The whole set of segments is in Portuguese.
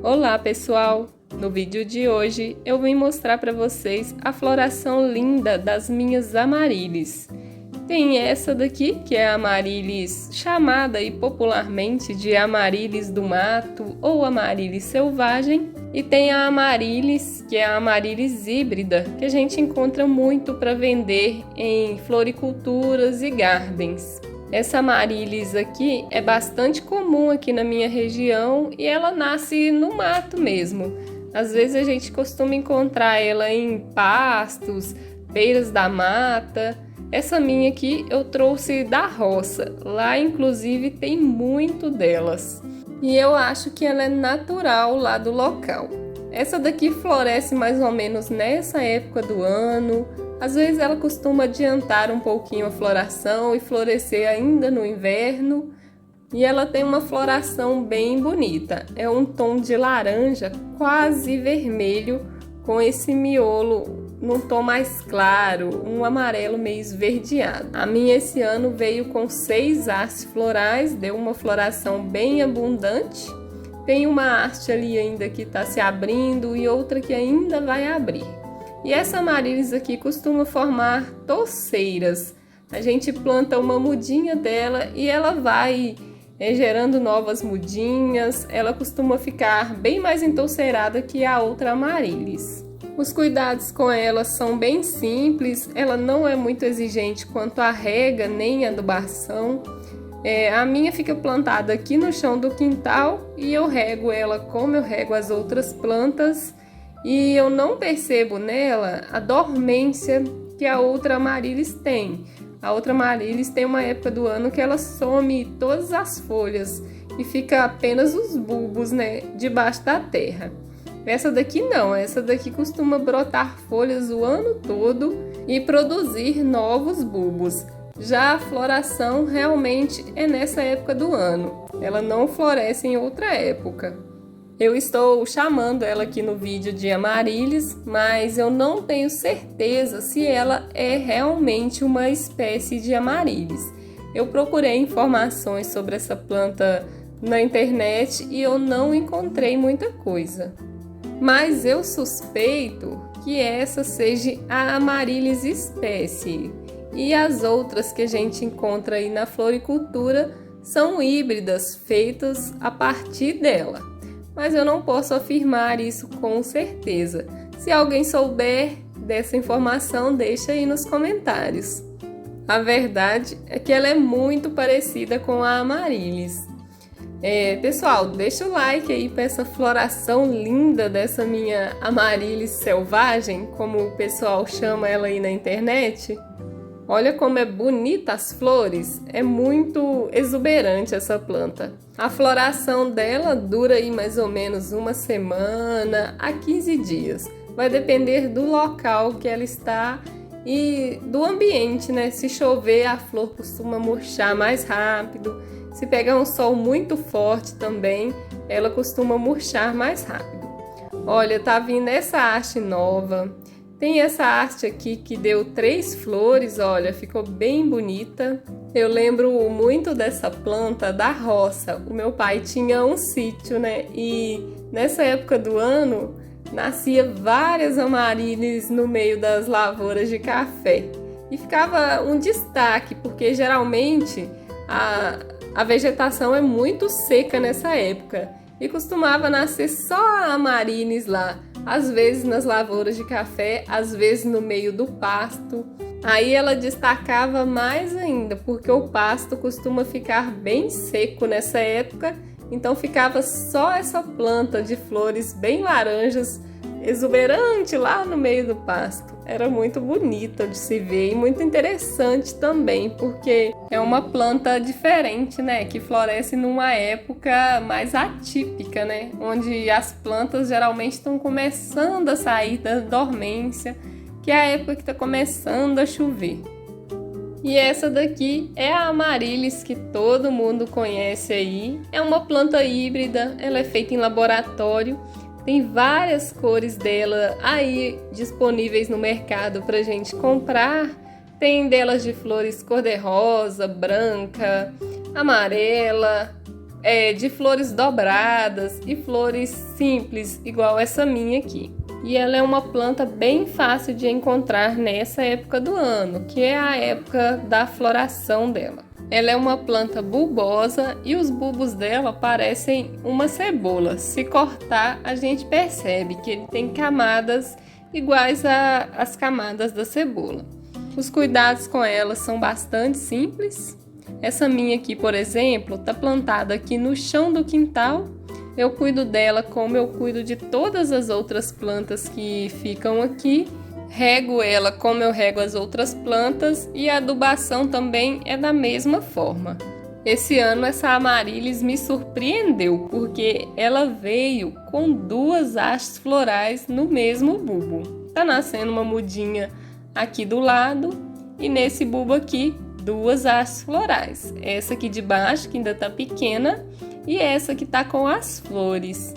Olá pessoal! No vídeo de hoje eu vim mostrar para vocês a floração linda das minhas amaryllis. Tem essa daqui, que é a amaryllis chamada e popularmente de amaryllis do mato ou amaryllis selvagem, e tem a amaryllis, que é a amaryllis híbrida, que a gente encontra muito para vender em floriculturas e gardens. Essa amaryllis aqui é bastante comum aqui na minha região e ela nasce no mato mesmo. Às vezes a gente costuma encontrar ela em pastos, beiras da mata. Essa minha aqui eu trouxe da roça, lá inclusive tem muito delas. E eu acho que ela é natural lá do local. Essa daqui floresce mais ou menos nessa época do ano. Às vezes ela costuma adiantar um pouquinho a floração e florescer ainda no inverno. E ela tem uma floração bem bonita. É um tom de laranja quase vermelho com esse miolo num tom mais claro, um amarelo meio esverdeado. A minha esse ano veio com 6 hastes florais, deu uma floração bem abundante. Tem uma haste ali ainda que está se abrindo e outra que ainda vai abrir. E essa amaryllis aqui costuma formar touceiras. A gente planta uma mudinha dela e ela vai gerando novas mudinhas. Ela costuma ficar bem mais entouceirada que a outra amaryllis. Os cuidados com ela são bem simples, ela não é muito exigente quanto à rega nem adubação. A minha fica plantada aqui no chão do quintal e eu rego ela como eu rego as outras plantas. E eu não percebo nela a dormência que a outra amaryllis tem. A outra amaryllis tem uma época do ano que ela some todas as folhas e fica apenas os bulbos, né, debaixo da terra. Essa daqui não, essa daqui costuma brotar folhas o ano todo e produzir novos bulbos. Já a floração realmente é nessa época do ano, ela não floresce em outra época. Eu estou chamando ela aqui no vídeo de amaryllis, mas eu não tenho certeza se ela é realmente uma espécie de amaryllis. Eu procurei informações sobre essa planta na internet e eu não encontrei muita coisa. Mas eu suspeito que essa seja a amaryllis espécie. E as outras que a gente encontra aí na floricultura são híbridas feitas a partir dela. Mas eu não posso afirmar isso com certeza. Se alguém souber dessa informação, deixa aí nos comentários. A verdade é que ela é muito parecida com a amaryllis. Pessoal, deixa o like aí para essa floração linda dessa minha amaryllis selvagem, como o pessoal chama ela aí na internet. Olha como é bonita as flores, é muito exuberante essa planta. A floração dela dura aí mais ou menos uma semana a 15 dias. Vai depender do local que ela está e do ambiente, né? Se chover, a flor costuma murchar mais rápido. Se pegar um sol muito forte também, ela costuma murchar mais rápido. Olha, tá vindo essa haste nova. Tem essa haste aqui que deu 3 flores, olha, ficou bem bonita. Eu lembro muito dessa planta da roça. O meu pai tinha um sítio, né? E nessa época do ano, nascia várias amaryllis no meio das lavouras de café. E ficava um destaque, porque geralmente a vegetação é muito seca nessa época. E costumava nascer só a amaryllis lá. Às vezes nas lavouras de café, às vezes no meio do pasto. Aí ela destacava mais ainda, porque o pasto costuma ficar bem seco nessa época, então ficava só essa planta de flores bem laranjas, exuberante lá no meio do pasto. Era muito bonita de se ver e muito interessante também, porque é uma planta diferente, né? Que floresce numa época mais atípica, né? Onde as plantas geralmente estão começando a sair da dormência, que é a época que está começando a chover. E essa daqui é a amaryllis que todo mundo conhece aí. É uma planta híbrida, ela é feita em laboratório. Tem várias cores dela aí disponíveis no mercado para gente comprar. Tem delas de flores cor-de-rosa, branca, amarela, de flores dobradas e flores simples, igual essa minha aqui. E ela é uma planta bem fácil de encontrar nessa época do ano, que é a época da floração dela. Ela é uma planta bulbosa e os bulbos dela parecem uma cebola. Se cortar, a gente percebe que ele tem camadas iguais às camadas da cebola. Os cuidados com ela são bastante simples. Essa minha aqui, por exemplo, está plantada aqui no chão do quintal. Eu cuido dela como eu cuido de todas as outras plantas que ficam aqui. Rego ela como eu rego as outras plantas e a adubação também é da mesma forma. Esse ano essa Amaryllis me surpreendeu porque ela veio com 2 hastes florais no mesmo bulbo. Tá nascendo uma mudinha aqui do lado e nesse bulbo aqui 2 hastes florais. Essa aqui de baixo que ainda tá pequena e essa que tá com as flores.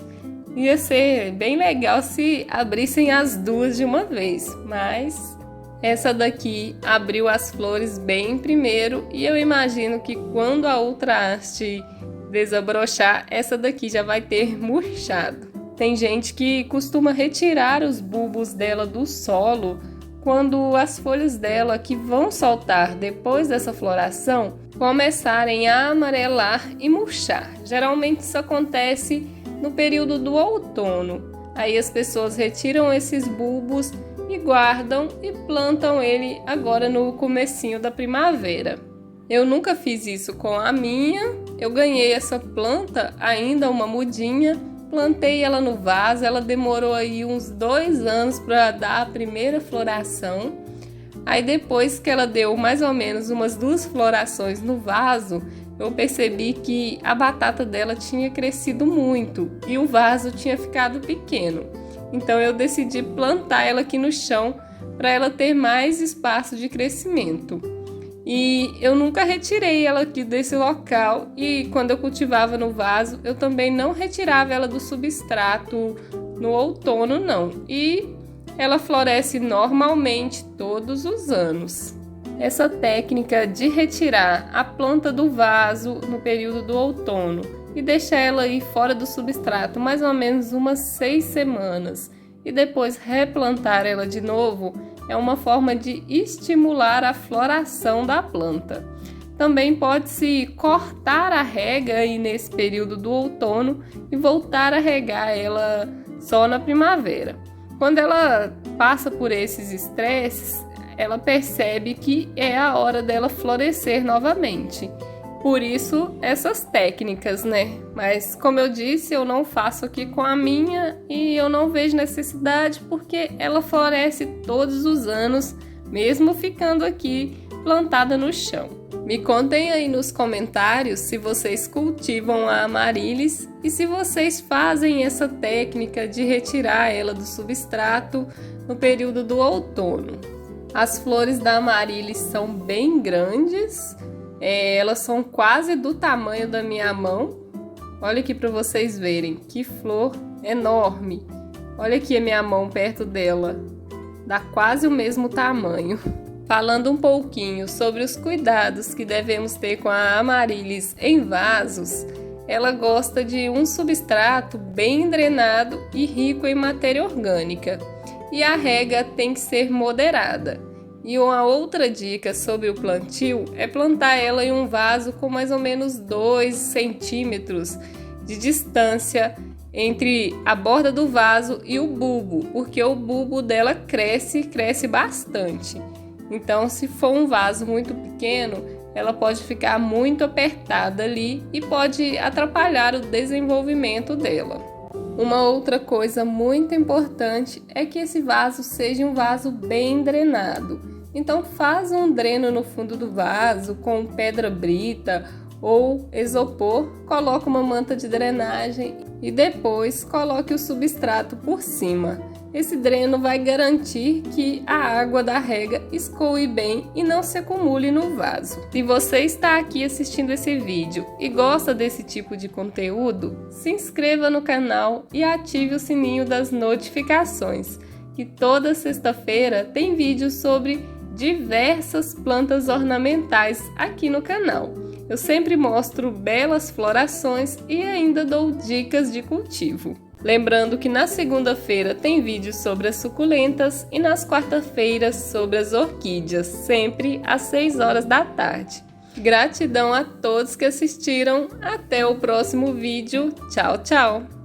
Ia ser bem legal se abrissem as 2 de uma vez, mas essa daqui abriu as flores bem primeiro e eu imagino que quando a outra haste desabrochar, essa daqui já vai ter murchado. Tem gente que costuma retirar os bulbos dela do solo quando as folhas dela que vão soltar depois dessa floração começarem a amarelar e murchar. Geralmente isso acontece no período do outono. Aí as pessoas retiram esses bulbos e guardam e plantam ele agora no comecinho da primavera. Eu nunca fiz isso com a minha. Eu ganhei essa planta, ainda uma mudinha, plantei ela no vaso. Ela demorou aí uns 2 anos para dar a primeira floração. Aí depois que ela deu mais ou menos umas 2 florações no vaso, eu percebi que a batata dela tinha crescido muito e o vaso tinha ficado pequeno. Então eu decidi plantar ela aqui no chão para ela ter mais espaço de crescimento. E eu nunca retirei ela aqui desse local e quando eu cultivava no vaso, eu também não retirava ela do substrato no outono não. E ela floresce normalmente todos os anos. Essa técnica de retirar a planta do vaso no período do outono e deixar ela aí fora do substrato mais ou menos umas 6 semanas e depois replantar ela de novo é uma forma de estimular a floração da planta. Também pode-se cortar a rega aí nesse período do outono e voltar a regar ela só na primavera. Quando ela passa por esses estresses, ela percebe que é a hora dela florescer novamente. Por isso, essas técnicas, né? Mas, como eu disse, eu não faço aqui com a minha e eu não vejo necessidade porque ela floresce todos os anos, mesmo ficando aqui plantada no chão. Me contem aí nos comentários se vocês cultivam a Amaryllis e se vocês fazem essa técnica de retirar ela do substrato no período do outono. As flores da Amaryllis são bem grandes, elas são quase do tamanho da minha mão. Olha aqui para vocês verem, que flor enorme. Olha aqui a minha mão perto dela, dá quase o mesmo tamanho. Falando um pouquinho sobre os cuidados que devemos ter com a Amaryllis em vasos, ela gosta de um substrato bem drenado e rico em matéria orgânica. E a rega tem que ser moderada. E uma outra dica sobre o plantio é plantar ela em um vaso com mais ou menos 2 centímetros de distância entre a borda do vaso e o bulbo, porque o bulbo dela cresce bastante. Então, se for um vaso muito pequeno, ela pode ficar muito apertada ali e pode atrapalhar o desenvolvimento dela. Uma outra coisa muito importante é que esse vaso seja um vaso bem drenado. Então faz um dreno no fundo do vaso com pedra brita ou isopor, coloca uma manta de drenagem e depois coloque o substrato por cima. Esse dreno vai garantir que a água da rega escoe bem e não se acumule no vaso. Se você está aqui assistindo esse vídeo e gosta desse tipo de conteúdo, se inscreva no canal e ative o sininho das notificações, que toda sexta-feira tem vídeo sobre diversas plantas ornamentais aqui no canal. Eu sempre mostro belas florações e ainda dou dicas de cultivo. Lembrando que na segunda-feira tem vídeo sobre as suculentas e nas quarta-feiras sobre as orquídeas, sempre às 6 horas da tarde. Gratidão a todos que assistiram. Até o próximo vídeo. Tchau, tchau!